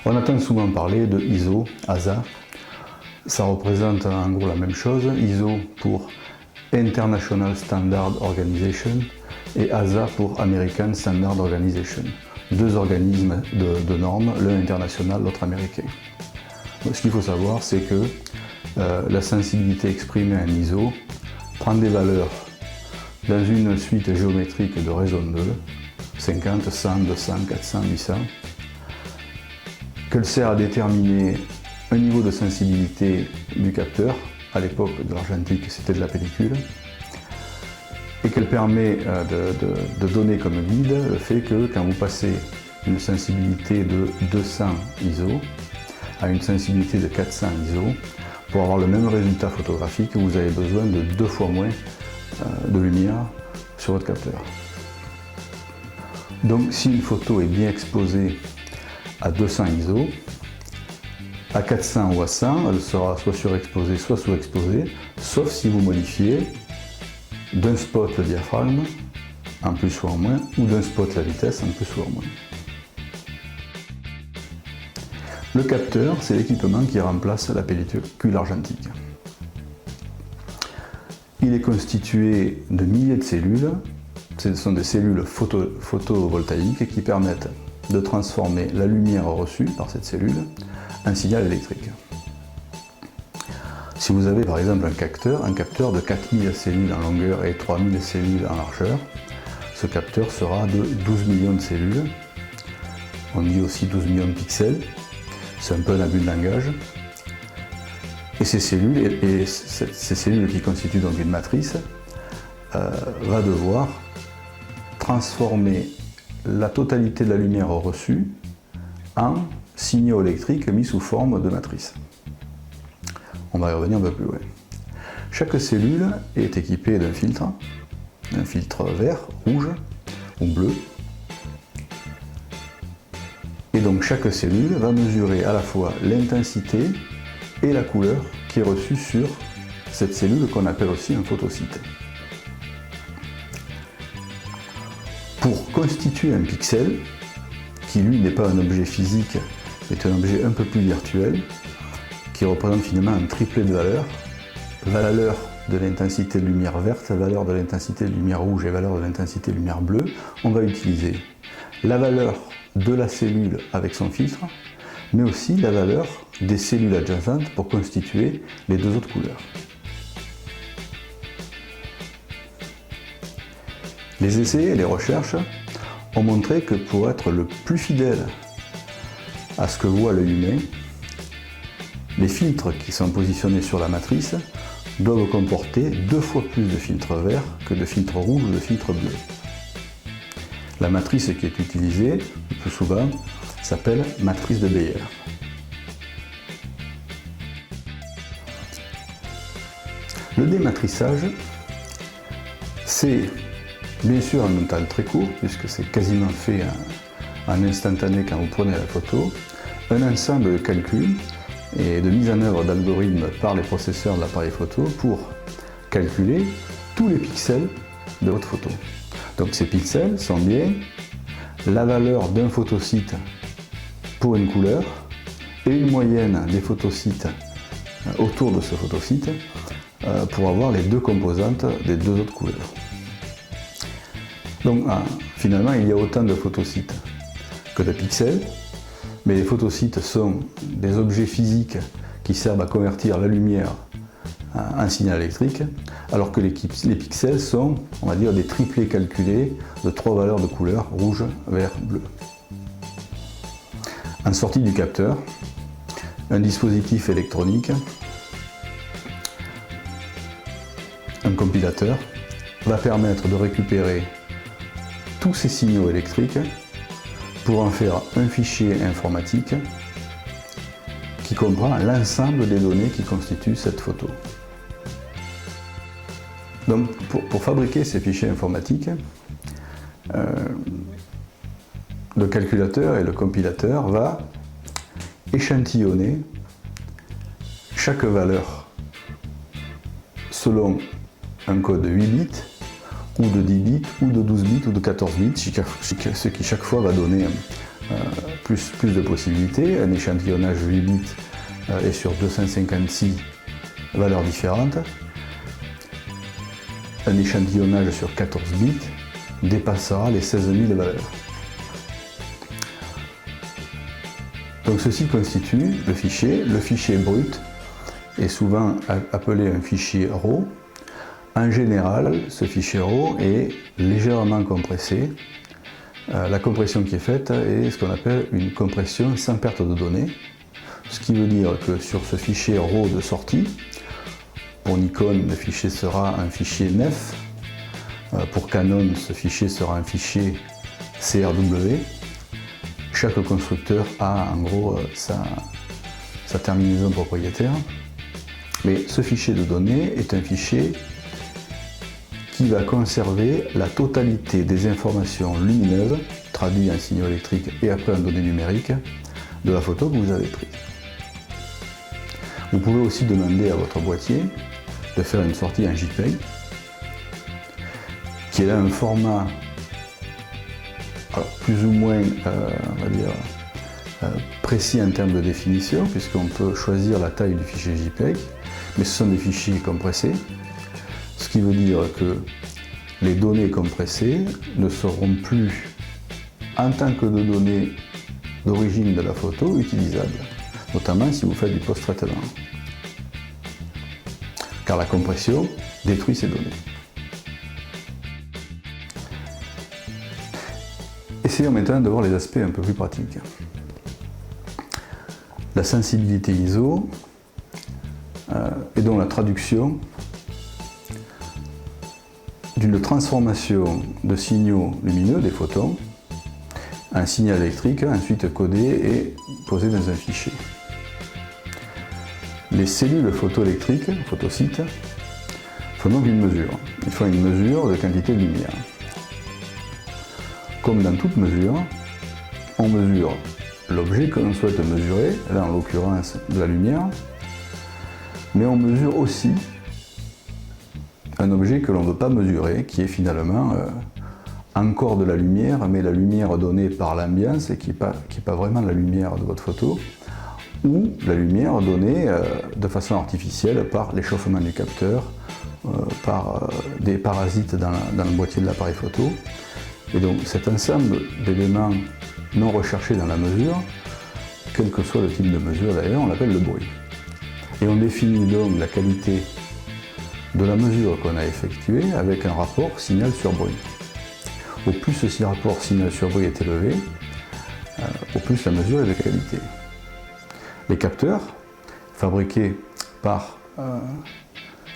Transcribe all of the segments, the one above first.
On entend souvent parler de ISO, ASA. Ça représente en gros la même chose. ISO pour International Standard Organization et ASA pour American Standard Organization. Deux organismes de normes, l'un international, l'autre américain. Donc, ce qu'il faut savoir, c'est que la sensibilité exprimée en ISO prend des valeurs dans une suite géométrique de raison 2, 50, 100, 200, 400, 800, qu'elle sert à déterminer un niveau de sensibilité du capteur. À l'époque de l'argentique, c'était de la pellicule, et qu'elle permet de donner comme guide le fait que quand vous passez une sensibilité de 200 ISO à une sensibilité de 400 ISO, pour avoir le même résultat photographique, vous avez besoin de 2 fois moins de lumière sur votre capteur. Donc si une photo est bien exposée à 200 ISO, à 400 ou à 100, elle sera soit surexposée, soit sous-exposée, sauf si vous modifiez d'un spot le diaphragme, en plus ou en moins, ou d'un spot la vitesse, en plus ou en moins. Le capteur, c'est l'équipement qui remplace la pellicule argentique. Il est constitué de milliers de cellules. Ce sont des cellules photovoltaïques qui permettent de transformer la lumière reçue par cette cellule en signal électrique. Si vous avez par exemple un capteur de 4000 cellules en longueur et 3000 cellules en largeur, ce capteur sera de 12 millions de cellules. On dit aussi 12 millions de pixels. C'est un peu un abus de langage. Et ces cellules qui constituent donc une matrice va devoir transformer la totalité de la lumière reçue en signaux électriques mis sous forme de matrice. On va y revenir un peu plus loin. Chaque cellule est équipée d'un filtre vert, rouge ou bleu. Et donc chaque cellule va mesurer à la fois l'intensité et la couleur qui est reçue sur cette cellule qu'on appelle aussi un photosite. Pour constituer un pixel, qui lui n'est pas un objet physique, mais un objet un peu plus virtuel, qui représente finalement un triplet de valeurs, valeur de l'intensité de lumière verte, valeur de l'intensité de lumière rouge et valeur de l'intensité de lumière bleue, on va utiliser la valeur de la cellule avec son filtre, mais aussi la valeur des cellules adjacentes pour constituer les deux autres couleurs. Les essais et les recherches ont montré que pour être le plus fidèle à ce que voit l'œil humain, les filtres qui sont positionnés sur la matrice doivent comporter 2 fois plus de filtres verts que de filtres rouges ou de filtres bleus. La matrice qui est utilisée le plus souvent s'appelle matrice de Bayer. Le dématrissage, c'est bien sûr un temps très court, puisque c'est quasiment fait en instantané quand vous prenez la photo, un ensemble de calculs et de mise en œuvre d'algorithmes par les processeurs de l'appareil photo pour calculer tous les pixels de votre photo. Donc ces pixels sont bien la valeur d'un photosite pour une couleur et une moyenne des photosites autour de ce photosite pour avoir les deux composantes des deux autres couleurs. Donc finalement il y a autant de photosites que de pixels, mais les photosites sont des objets physiques qui servent à convertir la lumière en signal électrique, alors que les pixels sont, on va dire, des triplets calculés de 3 valeurs de couleur, rouge, vert, bleu. En sortie du capteur, un dispositif électronique, un compilateur, va permettre de récupérer tous ces signaux électriques pour en faire un fichier informatique qui comprend l'ensemble des données qui constituent cette photo. Donc pour fabriquer ces fichiers informatiques, le calculateur et le compilateur va échantillonner chaque valeur selon un code de 8 bits, ou de 10 bits, ou de 12 bits, ou de 14 bits, ce qui chaque fois va donner plus de possibilités. Un échantillonnage 8 bits est sur 256 valeurs différentes. Un échantillonnage sur 14 bits dépassera les 16 000 valeurs. Donc ceci constitue le fichier. Le fichier brut est souvent appelé un fichier RAW. En général, ce fichier RAW est légèrement compressé. La compression qui est faite est ce qu'on appelle une compression sans perte de données. Ce qui veut dire que sur ce fichier RAW de sortie, pour Nikon, le fichier sera un fichier NEF. Pour Canon, ce fichier sera un fichier CRW. Chaque constructeur a en gros sa terminaison propriétaire. Mais ce fichier de données est un fichier qui va conserver la totalité des informations lumineuses, traduites en signaux électriques et après en données numériques, de la photo que vous avez prise. Vous pouvez aussi demander à votre boîtier de faire une sortie en JPEG, qui est là un format plus ou moins on va dire, précis en termes de définition, puisqu'on peut choisir la taille du fichier JPEG, mais ce sont des fichiers compressés, ce qui veut dire que les données compressées ne seront plus, en tant que de données d'origine de la photo, utilisables, notamment si vous faites du post-traitement, car la compression détruit ces données. Essayons maintenant de voir les aspects un peu plus pratiques. La sensibilité ISO et donc la traduction d'une transformation de signaux lumineux, des photons, en signal électrique, ensuite codé et posé dans un fichier. Les cellules photoélectriques, photosites, font donc une mesure. Ils font une mesure de quantité de lumière. Comme dans toute mesure, on mesure l'objet que l'on souhaite mesurer, là en l'occurrence de la lumière, mais on mesure aussi un objet que l'on ne veut pas mesurer, qui est finalement encore de la lumière, mais la lumière donnée par l'ambiance et qui n'est pas vraiment la lumière de votre photo, ou la lumière donnée de façon artificielle par l'échauffement du capteur, par des parasites dans le boîtier de l'appareil photo. Et donc cet ensemble d'éléments non recherchés dans la mesure, quel que soit le type de mesure d'ailleurs, on l'appelle le bruit. Et on définit donc la qualité de la mesure qu'on a effectuée avec un rapport signal sur bruit. Au plus ce rapport signal sur bruit est élevé, au plus la mesure est de qualité. Les capteurs, fabriqués par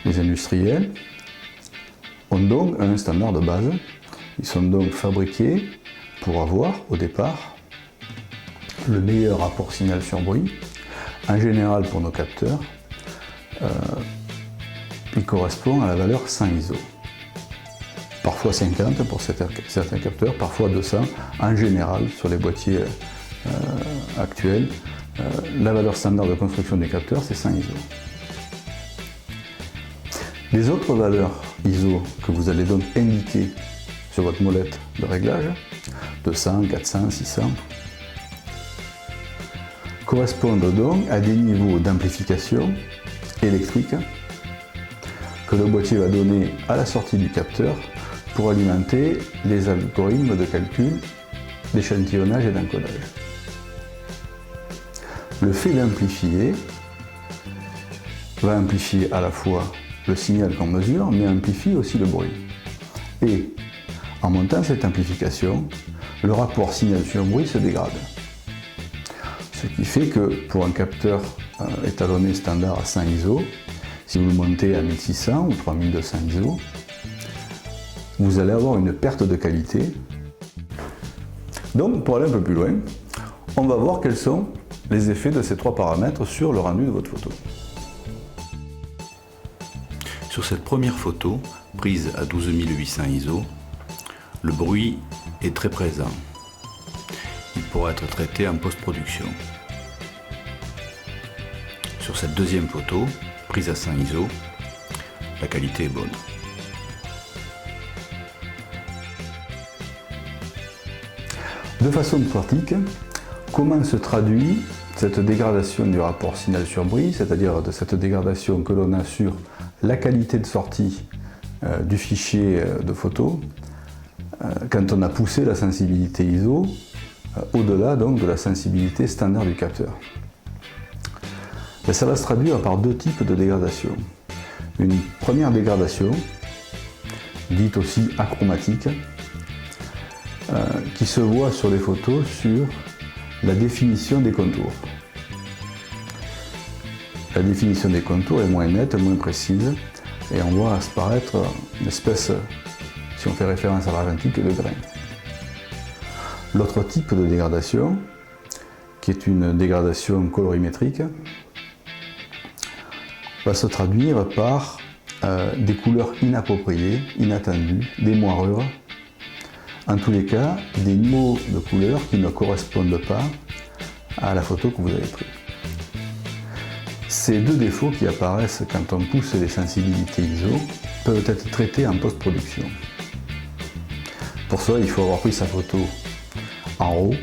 les industriels, ont donc un standard de base. Ils sont donc fabriqués pour avoir, au départ, le meilleur rapport signal sur bruit. En général, pour nos capteurs, il correspond à la valeur 100 ISO. Parfois 50 pour certains capteurs, parfois 200. En général, sur les boîtiers actuels, la valeur standard de construction des capteurs, c'est 100 ISO. Les autres valeurs ISO que vous allez donc indiquer sur votre molette de réglage, 200, 400, 600, correspondent donc à des niveaux d'amplification électrique que le boîtier va donner à la sortie du capteur pour alimenter les algorithmes de calcul, d'échantillonnage et d'encodage. Le fait d'amplifier va amplifier à la fois le signal qu'on mesure, mais amplifie aussi le bruit. Et en montant cette amplification, le rapport signal sur bruit se dégrade. Ce qui fait que pour un capteur étalonné standard à 100 ISO, si vous le montez à 1600 ou 3200 ISO, vous allez avoir une perte de qualité. Donc pour aller un peu plus loin, on va voir quels sont les effets de ces trois paramètres sur le rendu de votre photo. Sur cette première photo, prise à 12800 ISO, le bruit est très présent. Il pourra être traité en post-production. Sur cette deuxième photo, prise à 100 ISO, la qualité est bonne. De façon pratique, comment se traduit cette dégradation du rapport signal sur bruit, c'est-à-dire de cette dégradation que l'on a sur la qualité de sortie du fichier de photo, quand on a poussé la sensibilité ISO au-delà donc de la sensibilité standard du capteur. Et ça va se traduire par deux types de dégradation. Une première dégradation, dite aussi achromatique, qui se voit sur les photos sur la définition des contours. La définition des contours est moins nette, moins précise, et on voit apparaître une espèce, si on fait référence à l'argentique, de grain. L'autre type de dégradation, qui est une dégradation colorimétrique, va se traduire par des couleurs inappropriées, inattendues, des moirures, en tous les cas, des niveaux de couleurs qui ne correspondent pas à la photo que vous avez prise. Ces deux défauts qui apparaissent quand on pousse les sensibilités ISO peuvent être traités en post-production. Pour cela, il faut avoir pris sa photo en RAW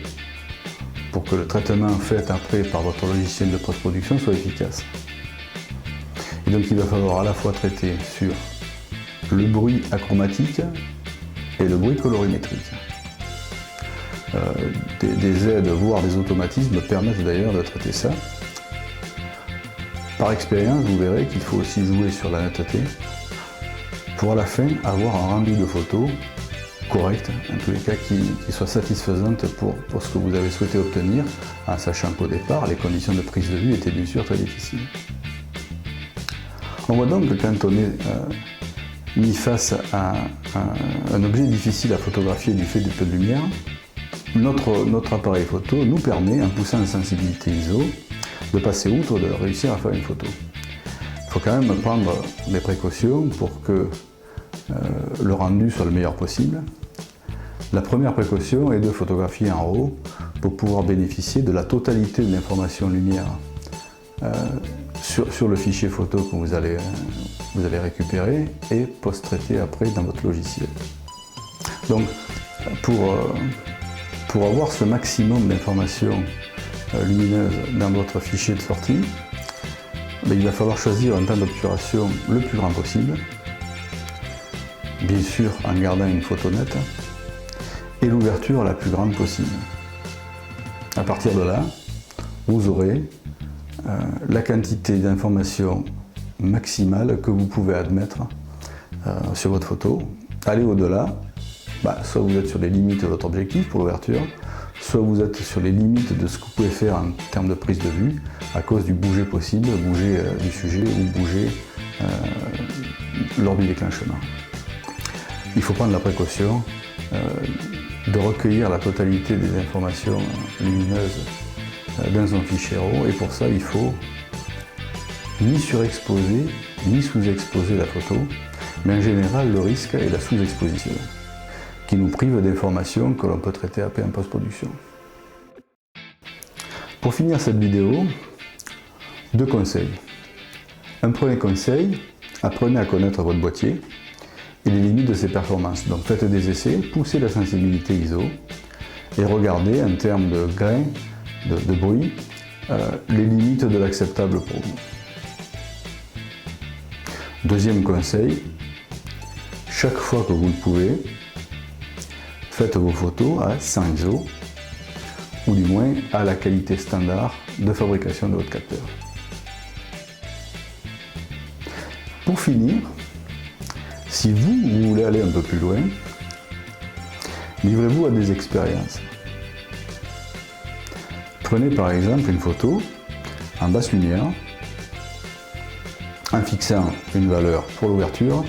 pour que le traitement fait après par votre logiciel de post-production soit efficace. Et donc il va falloir à la fois traiter sur le bruit achromatique et le bruit colorimétrique. Des aides, voire des automatismes permettent d'ailleurs de traiter ça. Par expérience, vous verrez qu'il faut aussi jouer sur la netteté pour à la fin avoir un rendu de photo correct, en tous les cas qui soit satisfaisante pour ce que vous avez souhaité obtenir, en sachant qu'au départ, les conditions de prise de vue étaient bien sûr très difficiles. On voit donc que quand on est mis face à un objet difficile à photographier du fait du peu de lumière, notre appareil photo nous permet, en poussant la sensibilité ISO, de passer outre, de réussir à faire une photo. Il faut quand même prendre des précautions pour que le rendu soit le meilleur possible. La première précaution est de photographier en RAW pour pouvoir bénéficier de la totalité de l'information lumière sur le fichier photo que vous allez récupérer et post-traiter après dans votre logiciel. Donc pour avoir ce maximum d'informations lumineuses dans votre fichier de sortie, il va falloir choisir un temps d'obturation le plus grand possible, bien sûr en gardant une photo nette, et l'ouverture la plus grande possible. À partir de là, vous aurez la quantité d'informations maximale que vous pouvez admettre sur votre photo. Aller au-delà, soit vous êtes sur les limites de votre objectif pour l'ouverture, soit vous êtes sur les limites de ce que vous pouvez faire en termes de prise de vue à cause du bouger possible, bouger du sujet ou bouger lors du déclenchement. Il faut prendre la précaution de recueillir la totalité des informations lumineuses dans un fichier RAW, et pour ça il faut ni surexposer ni sous-exposer la photo, mais en général le risque est la sous-exposition qui nous prive d'informations que l'on peut traiter après en post-production. Pour finir cette vidéo, deux conseils. Un premier conseil, apprenez à connaître votre boîtier et les limites de ses performances. Donc faites des essais, poussez la sensibilité ISO et regardez en termes de grain, de bruit, les limites de l'acceptable pour vous. Deuxième conseil, chaque fois que vous le pouvez, faites vos photos à 100 ISO, ou du moins à la qualité standard de fabrication de votre capteur. Pour finir, si vous voulez aller un peu plus loin, livrez-vous à des expériences. Prenez par exemple une photo en basse lumière, en fixant une valeur pour l'ouverture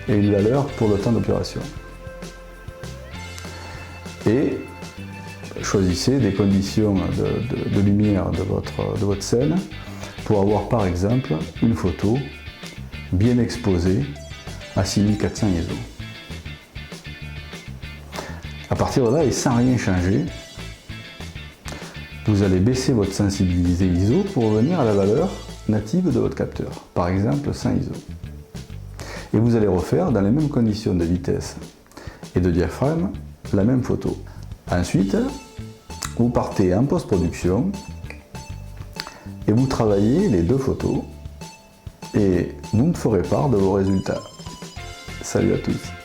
et une valeur pour le temps d'obturation. Et choisissez des conditions de lumière de votre scène pour avoir par exemple une photo bien exposée à 6400 ISO. À partir de là, et sans rien changer, vous allez baisser votre sensibilité ISO pour revenir à la valeur native de votre capteur, par exemple 100 ISO. Et vous allez refaire dans les mêmes conditions de vitesse et de diaphragme la même photo. Ensuite, vous partez en post-production et vous travaillez les 2 photos et vous me ferez part de vos résultats. Salut à tous!